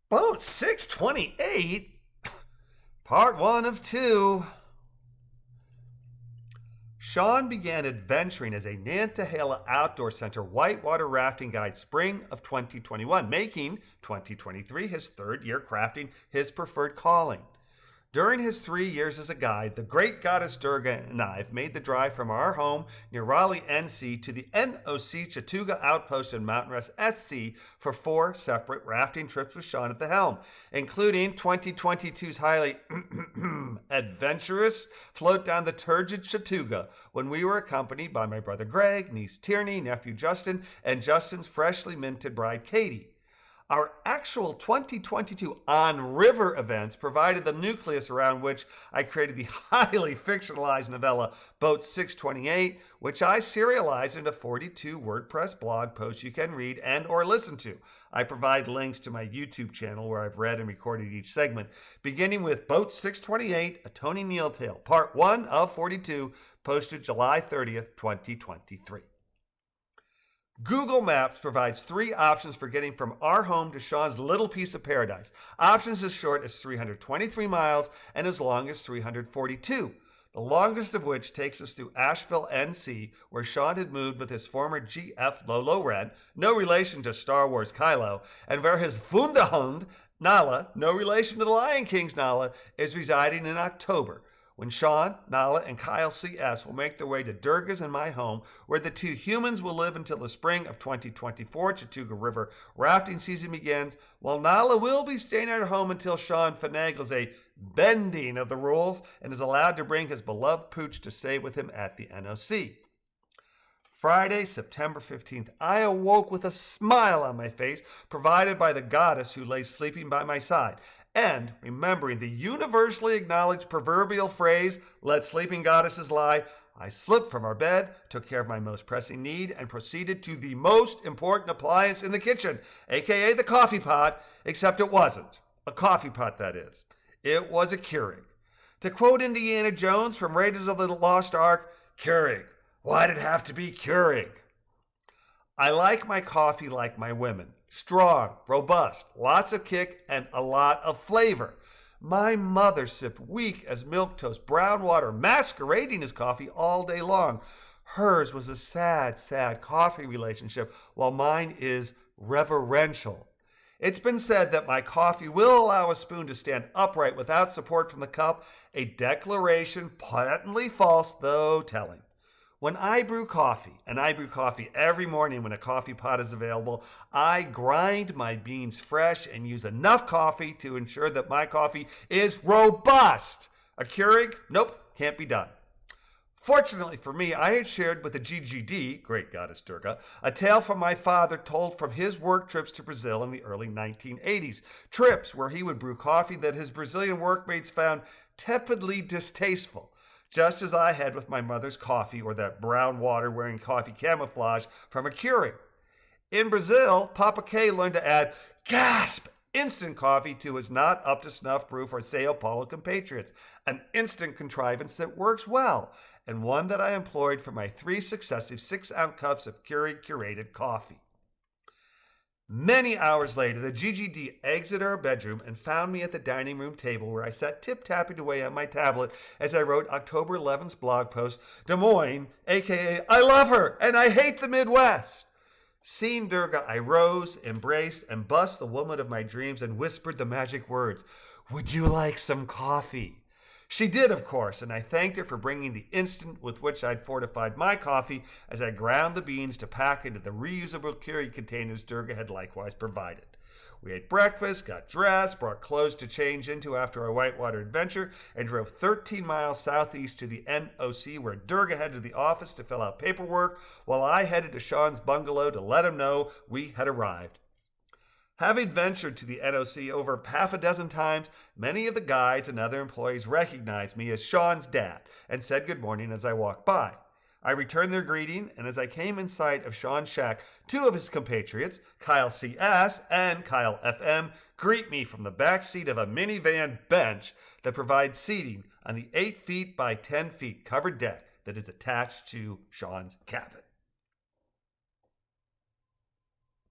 Boat 628? Part 1 of 2. Sean began adventuring as a Nantahala Outdoor Center whitewater rafting guide spring of 2021, making 2023 his third year crafting his preferred calling. During his 3 years as a guide, the great goddess Durga and I have made the drive from our home near Raleigh, NC to the NOC Chattooga Outpost in Mountain Rest, SC for 4 separate rafting trips with Sean at the helm, including 2022's highly adventurous float down the turgid Chattooga when we were accompanied by my brother Greg, niece Tierney, nephew Justin, and Justin's freshly minted bride Katie. Our actual 2022 on-river events provided the nucleus around which I created the highly fictionalized novella Boat 628, which I serialized into 42 WordPress blog posts you can read and or listen to. I provide links to my YouTube channel where I've read and recorded each segment, beginning with Boat 628, A Tony Neal Tale, Part 1 of 42, posted July 30th, 2023. Google Maps provides 3 options for getting from our home to Sean's little piece of paradise. Options as short as 323 miles and as long as 342. The longest of which takes us through Asheville, NC, where Sean had moved with his former GF Lolo Ren, no relation to Star Wars Kylo, and where his Wunderhund, Nala, no relation to the Lion King's Nala, is residing in October, when Sean, Nala, and Kyle CS will make their way to Durga's and my home, where the 2 humans will live until the spring of 2024 Chattooga River rafting season begins, while Nala will be staying at her home until Sean finagles a bending of the rules and is allowed to bring his beloved pooch to stay with him at the NOC. Friday, September 15th, I awoke with a smile on my face, provided by the goddess who lay sleeping by my side. And, remembering the universally acknowledged proverbial phrase, let sleeping goddesses lie, I slipped from our bed, took care of my most pressing need, and proceeded to the most important appliance in the kitchen, aka the coffee pot, except it wasn't. A coffee pot, that is. It was a Keurig. To quote Indiana Jones from Raiders of the Lost Ark, Keurig. Why'd it have to be Keurig? I like my coffee like my women. Strong, robust, lots of kick, and a lot of flavor. My mother sipped weak as milquetoast brown water, masquerading as coffee all day long. Hers was a sad, sad coffee relationship, while mine is reverential. It's been said that my coffee will allow a spoon to stand upright without support from the cup, a declaration patently false, though telling. When I brew coffee, and I brew coffee every morning when a coffee pot is available, I grind my beans fresh and use enough coffee to ensure that my coffee is robust. A Keurig? Nope, can't be done. Fortunately for me, I had shared with the GGD, great goddess Durga, a tale from my father told from his work trips to Brazil in the early 1980s. Trips where he would brew coffee that his Brazilian workmates found tepidly distasteful, just as I had with my mother's coffee or that brown water wearing coffee camouflage from a Keurig. In Brazil, Papa K learned to add gasp instant coffee to his not up to snuff brew for Sao Paulo compatriots, an instant contrivance that works well, and one that I employed for my 3 successive 6-ounce cups of Keurig curated coffee. Many hours later, the GGD exited our bedroom and found me at the dining room table where I sat tip-tapping away on my tablet as I wrote October 11th's blog post, Des Moines, aka I love her and I hate the Midwest. Seeing Durga, I rose, embraced, and bussed the woman of my dreams and whispered the magic words, would you like some coffee? She did, of course, and I thanked her for bringing the instant with which I'd fortified my coffee as I ground the beans to pack into the reusable Keurig containers Durga had likewise provided. We ate breakfast, got dressed, brought clothes to change into after our whitewater adventure, and drove 13 miles southeast to the NOC where Durga headed to the office to fill out paperwork, while I headed to Sean's bungalow to let him know we had arrived. Having ventured to the NOC over half a dozen times, many of the guides and other employees recognized me as Sean's dad and said good morning as I walked by. I returned their greeting, and as I came in sight of Sean's shack, 2 of his compatriots, Kyle CS and Kyle FM, greet me from the back seat of a minivan bench that provides seating on the 8 feet by 10 feet covered deck that is attached to Sean's cabin.